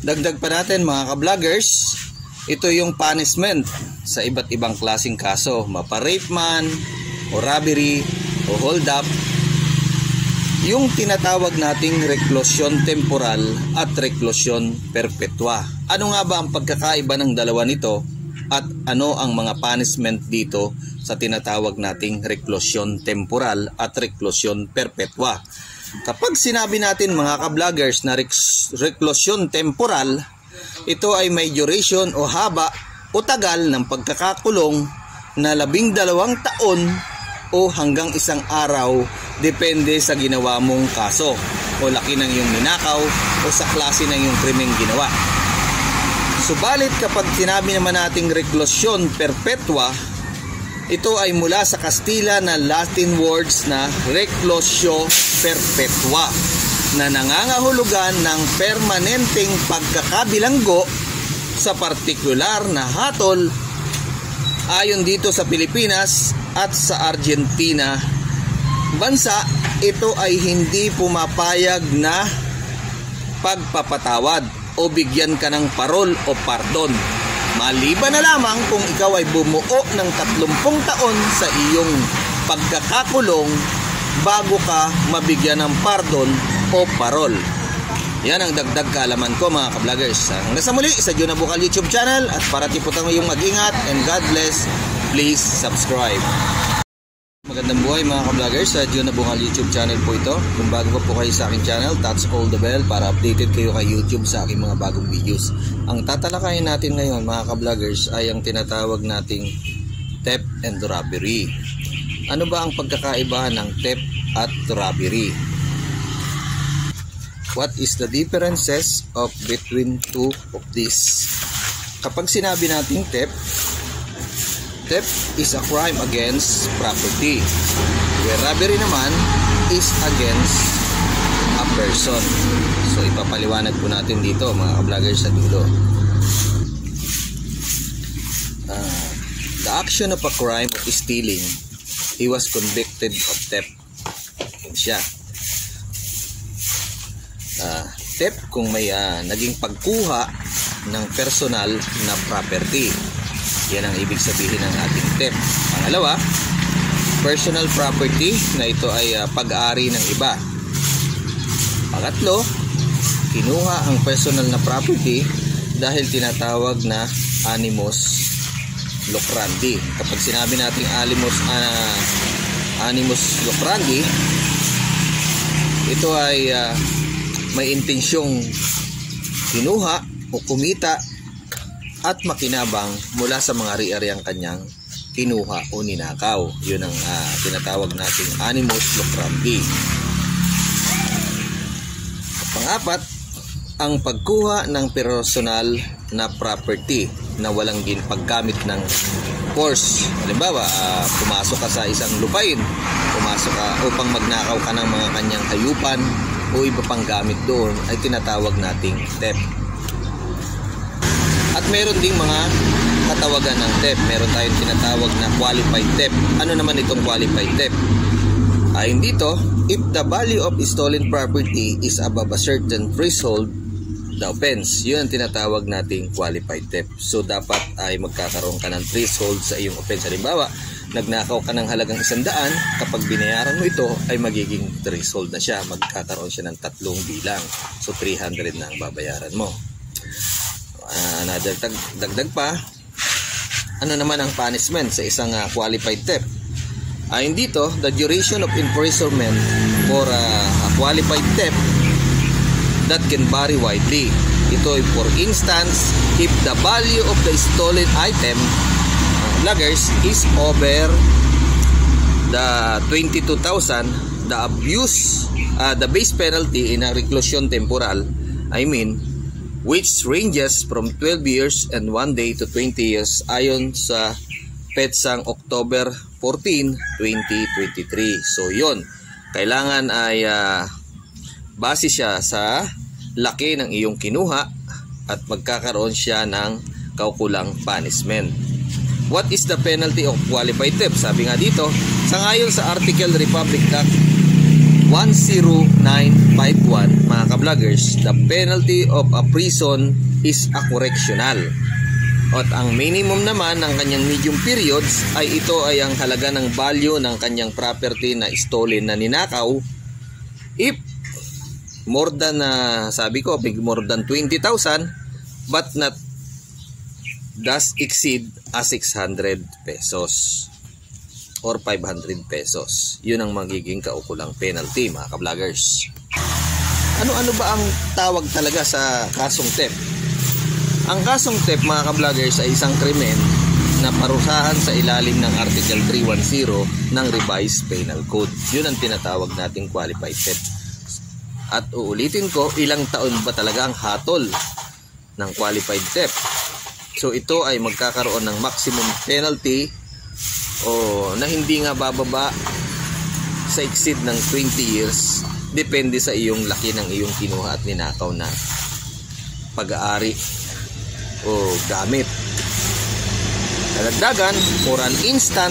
Dagdag pa natin mga ka-vloggers, ito yung punishment sa iba't ibang klaseng kaso, mapa-rape man o robbery o hold up. Yung tinatawag nating reklusyon temporal at reklusyon perpetua. Ano nga ba ang pagkakaiba ng dalawa nito at ano ang mga punishment dito sa tinatawag nating reklusyon temporal at reklusyon perpetua? Kapag sinabi natin mga ka-vloggers na reklusyon temporal, ito ay may duration o haba o tagal ng pagkakakulong na 12 taon o hanggang 1 araw, depende sa ginawa mong kaso o laki ng iyong ninakaw o sa klase ng iyong krimeng ginawa. Subalit kapag sinabi naman nating reklusyon perpetua, ito ay mula sa Kastila na Latin words na reclusio perpetua na nangangahulugan ng permanenteng pagkakabilanggo sa partikular na hatol. Ayon dito sa Pilipinas at sa Argentina bansa, ito ay hindi pumapayag na pagpapatawad o bigyan ka ng parol o pardon, maliban na lamang kung ikaw ay bumuo ng 30 taon sa iyong pagkakakulong bago ka mabigyan ng pardon o parol. Yan ang dagdag kaalaman ko mga ka-vloggers. Hanggang sa muli sa John Nabukal YouTube channel, at para tiputang iyong mag-ingat and God bless, please subscribe. Magandang buhay mga ka-vloggers, sa John Nabukal YouTube channel po ito. Kung bago pa po kayo sa aking channel, touch all the bell para updated kayo kay YouTube sa aking mga bagong videos. Ang tatalakayin natin ngayon mga ka-vloggers ay ang tinatawag nating theft and robbery. Ano ba ang pagkakaiba ng theft at robbery? What is the differences of between two of these? Kapag sinabi natin theft is a crime against property, where robbery naman is against a person. So ipapaliwanag po natin dito mga ka-vloggers sa dulo. The action of a crime of stealing, he was convicted of theft. Yan siya. Theft kung may naging pagkuha ng personal na property. Yan ang ibig sabihin ng ating theft. Pangalawa, personal property, na ito ay pag-aari ng iba. Pangatlo, kinuha ang personal na property dahil tinatawag na animus lucrandi. Kapag sinabi natin animus lucrandi, ito ay may intensyong kinuha o kumita at makinabang mula sa mga ari-ariang kanyang kinuha o ninakaw. Yun ang tinatawag nating animus lucrandi. Pang-apat, ang pagkuha ng personal na property na walang paggamit ng force. Halimbawa, pumasok ka sa isang lupain, pumasok ka upang magnakaw ka ng mga kanyang hayupan o iba pang gamit doon, ay tinatawag nating theft. At meron ding mga katawagan ng theft. Meron tayong tinatawag na qualified theft. Ano naman itong qualified theft? Ayon dito, if the value of stolen property is above a certain threshold, the offense, yun ang tinatawag nating qualified theft. So dapat ay magkakaroon ka ng threshold sa iyong offense. Halimbawa, nagnakaw ka ng halagang 100, kapag binayaran mo ito ay magiging threshold na siya, magkakaroon siya ng 3 bilang. So 300 na ang babayaran mo. Dagdag pa, ano naman ang punishment sa isang qualified theft? Ayon dito, the duration of imprisonment for a qualified theft that can vary widely. Ito ay for instance, if the value of the stolen item vloggers is over the 22,000, the base penalty in a reclusion temporal, which ranges from 12 years and 1 day to 20 years ayon sa petsang October 14, 2023. So yun, kailangan ay base siya sa laki ng iyong kinuha at magkakaroon siya ng kaukulang punishment. What is the penalty of qualified theft? Sabi nga dito, sangayon sa Article Republic Act 10951, mga ka-vloggers, the penalty of a prison is a correctional. At ang minimum naman ng kanyang medium periods ay ito ay ang halaga ng value ng kanyang property na stolen na ninakaw. If more than, sabi ko, more than 20,000 but not does exceed 600 pesos or 500 pesos. Yun ang magiging kaukulang penalty, mga ka-vloggers. Ano-ano ba ang tawag talaga sa kasong theft? Ang kasong theft, mga ka-vloggers, ay isang krimen na parusahan sa ilalim ng Article 310 ng Revised Penal Code. Yun ang tinatawag nating qualified theft. At uulitin ko, ilang taon ba talaga ang hatol ng qualified theft? So ito ay magkakaroon ng maximum penalty na hindi nga bababa sa exceed ng 20 years. Depende sa iyong laki ng iyong kinuha at ninakaw na pag-aari o gamit. Kalagdagan, for an instant,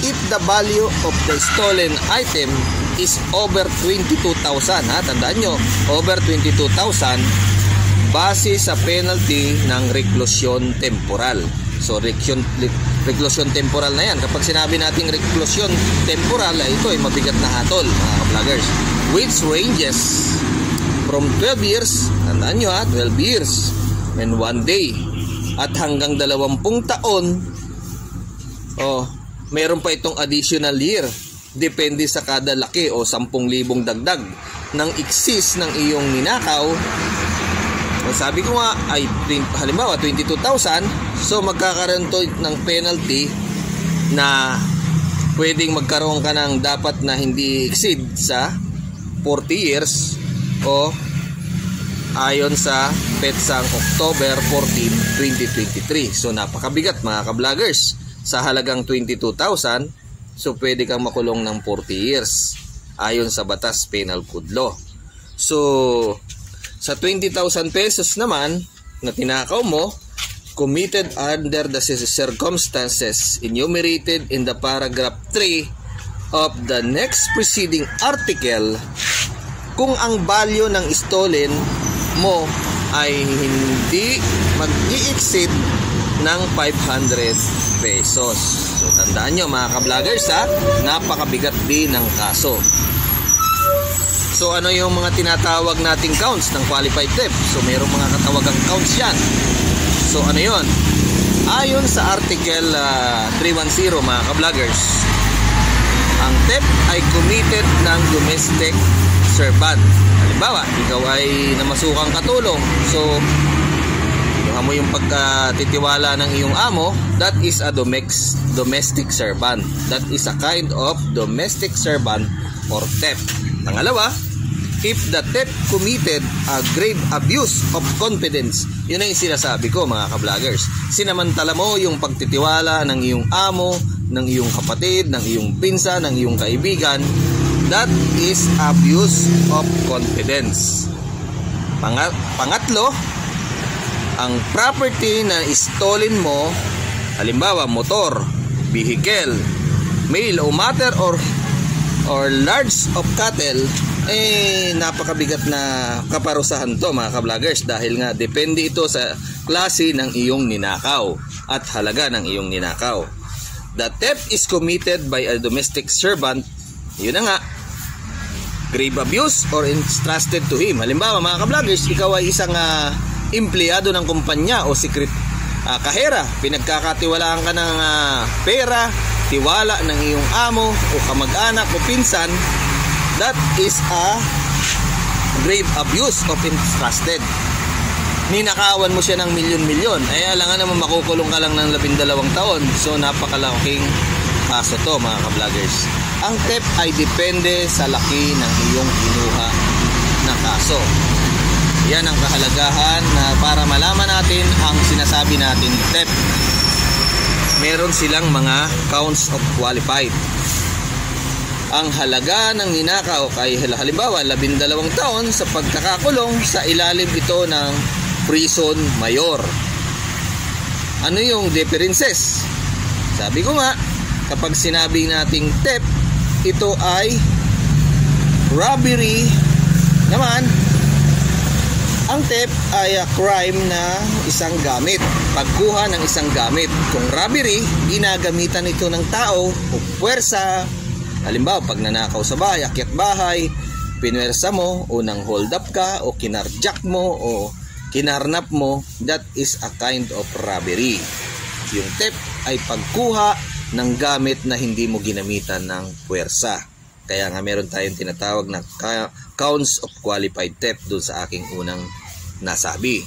if the value of the stolen item is over 22,000, tandaan nyo, over 22,000, base sa penalty ng reclusion temporal. So reclusion temporal na yan. Kapag sinabi nating reclusion temporal, ito ay mabigat na hatol, mga ka-vloggers, which ranges from 12 years, tandaan nyo 12 years and 1 day, at hanggang 20 taon. Mayroon pa itong additional year, depende sa kada laki o 10,000 dagdag ng excess ng iyong ninakaw. Sabi ko nga ay halimbawa 22,000, so magkakaroon to ng penalty na pwedeng magkaroon ka ng dapat na hindi exceed sa 40 years o ayon sa petsang October 14, 2023. So napakabigat, mga ka-vloggers. Sa halagang 22,000, so pwede kang makulong ng 40 years ayon sa Batas Penal Code Law. So sa 20,000 pesos naman na tinakaw mo, committed under the circumstances enumerated in the paragraph 3 of the next preceding article, kung ang value ng stolen mo ay hindi mag-i-exceed ng 500 pesos. So tandaan nyo, mga ka-vloggers, napakabigat din ng kaso. So ano yung mga tinatawag nating counts ng qualified theft? So mayroong mga katawagang counts yan. So ano yun? Ayon sa Article 310, mga ka-vloggers, ang theft ay committed ng domestic servant. Halimbawa, ikaw ay namasukang katulong. So mo yung pagkatitiwala ng iyong amo, that is a domestic servant. That is a kind of domestic servant or theft. Pangalawa, if the theft committed a grave abuse of confidence. Yun ang sinasabi ko, mga ka-vloggers. Sinamantala mo yung pagtitiwala ng iyong amo, ng iyong kapatid, ng iyong pinsan, ng iyong kaibigan. That is abuse of confidence. Pangatlo, ang property na stolen mo, halimbawa motor, vehicle, male o matter or large of cattle, napakabigat na kaparusahan to, mga ka-vloggers, dahil nga depende ito sa klase ng iyong ninakaw at halaga ng iyong ninakaw. The theft is committed by a domestic servant. Yun na nga, grave abuse or entrusted to him. Halimbawa, mga ka-vloggers, ikaw ay isang empleyado ng kumpanya o secret kahera, pinagkakatiwalaan ka ng pera, tiwala ng iyong amo o kamag-anak o pinsan, that is a grave abuse of entrusted. Ninakawan mo siya ng milyon-milyon, alangan naman makukulong ka lang ng 12 taon. So napakalaking kaso to, mga ka-vloggers. Ang theft ay depende sa laki ng iyong kinuha na kaso. Yan ang kahalagahan na para malaman natin ang sinasabi natin theft. Meron silang mga counts of qualified. Ang halaga ng ninakaw ay halimbawa 12 taon sa pagkakakulong, sa ilalim ito ng prison mayor. Ano yung differences? Sabi ko nga, kapag sinabi nating theft, ito ay robbery naman, ang theft ay crime na isang gamit, pagkuha ng isang gamit. Kung robbery, ginagamitan ito ng tao o puwersa. Halimbawa, pag nanakaw sa bahay, akyat bahay, pinwersa mo, o nang hold up ka, o kinarjak mo, o kinarnap mo, that is a kind of robbery. Yung theft ay pagkuha ng gamit na hindi mo ginamitan ng puwersa. Kaya nga meron tayong tinatawag na counts of qualified theft doon sa aking unang nasabi.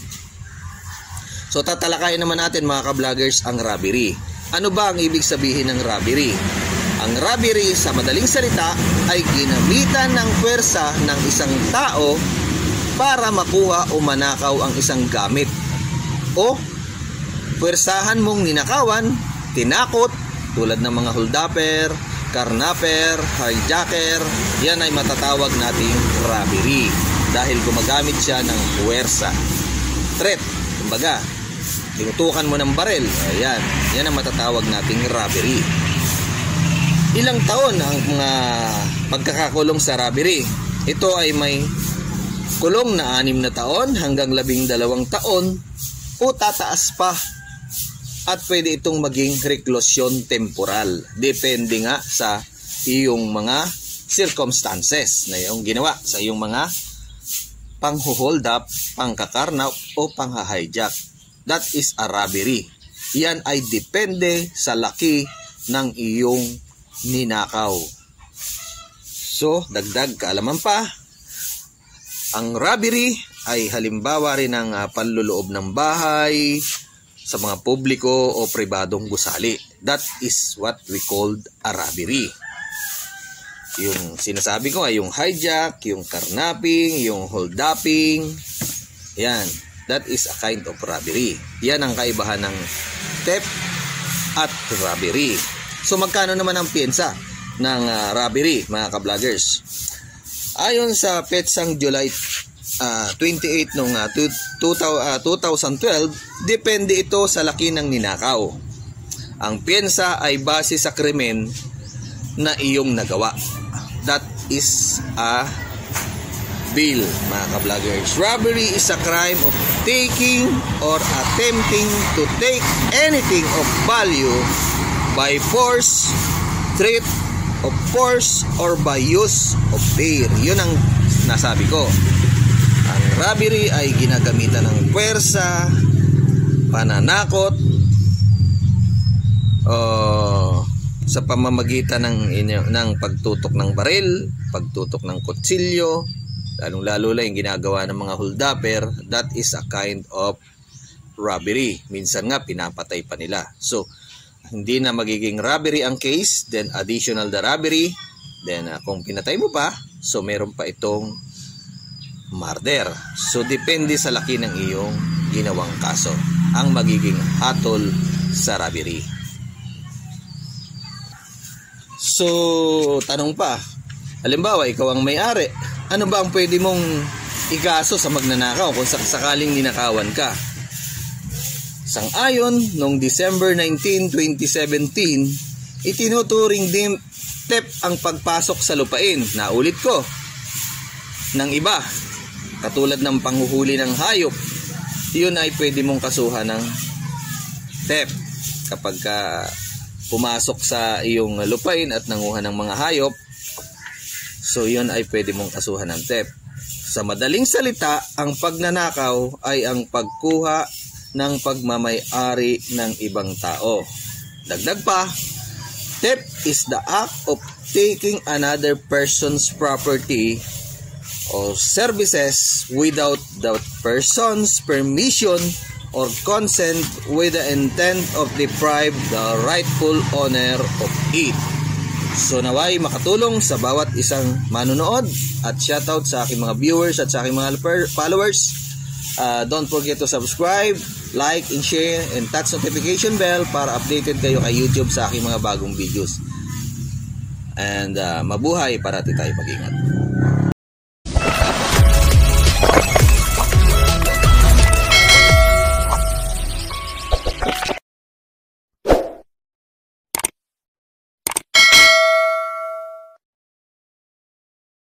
So tatalakayin naman natin mga ka-vloggers ang robbery. Ano ba ang ibig sabihin ng robbery? Ang robbery sa madaling salita ay ginamitan ng puwersa ng isang tao para makuha o manakaw ang isang gamit, o puwersahan mong ninakawan, tinakot, tulad ng mga holdupper, karnaper, hijacker. Yan ay matatawag nating robbery dahil gumagamit siya ng puwersa. Threat, kumbaga, tinutukan mo ng barel. Ayan, yan ang matatawag nating robbery. Ilang taon ang mga pagkakakulong sa robbery? Ito ay may kulong na 6 na taon hanggang 12 taon o tataas pa. At pwede itong maging reklusyon temporal. Depende nga sa iyong mga circumstances na iyong ginawa, sa iyong mga pang-hold up, pangkakarnap o pang-hijack. That is a robbery. Yan ay depende sa laki ng iyong ninakaw. So, dagdag kaalaman pa, ang robbery ay halimbawa rin ng panluloob ng bahay sa mga publiko o pribadong gusali. That is what we called a robbery. Yung sinasabi ko ay yung hijack, yung karnaping, yung hold-upping. Yan, that is a kind of robbery. Yan ang kaibahan ng theft at robbery. So magkano naman ang piyensa ng robbery mga ka-vloggers? Ayon sa petsang July 28 noong 2012, depende ito sa laki ng ninakaw. Ang piyensa ay base sa krimen na iyong nagawa. That is a bill mga ka-vloggers. Robbery is a crime of taking or attempting to take anything of value by force, threat of force, or by use of fear. Yun ang nasabi ko. Ang robbery ay ginagamitan ng puwersa, pananakot, sa pamamagitan ng pagtutok ng baril, pagtutok ng kutsilyo, lalong-lalo lang yung ginagawa ng mga holdupper. That is a kind of robbery. Minsan nga pinapatay pa nila. So hindi na magiging robbery ang case, then additional the robbery, then kung pinatay mo pa, so meron pa itong murder. So depende sa laki ng iyong ginawang kaso ang magiging hatol sa robbery. So tanong pa, halimbawa ikaw ang may-ari, ano ba ang pwede mong ikaso sa magnanakaw kung sakaling ninakawan ka? Sang-ayon noong December 19, 2017, itinuturing din theft ang pagpasok sa lupain, naulit ko, ng iba, katulad ng panghuhuli ng hayop. Yun ay pwede mong kasuhan ng theft kapag pumasok sa iyong lupain at nanguha ng mga hayop. So yun ay pwede mong kasuhan ng theft. Sa madaling salita, ang pagnanakaw ay ang pagkuha ng pagmamay-ari ng ibang tao. Dagdag pa, theft is the act of taking another person's property or services without the person's permission or consent with the intent of deprive the rightful owner of it. So naway makatulong sa bawat isang manonood, at shoutout sa aking mga viewers at sa aking mga followers. Don't forget to subscribe, like, and share, and touch notification bell para updated kayo kay YouTube sa aking mga bagong videos. And mabuhay, parati tayo mag-ingat.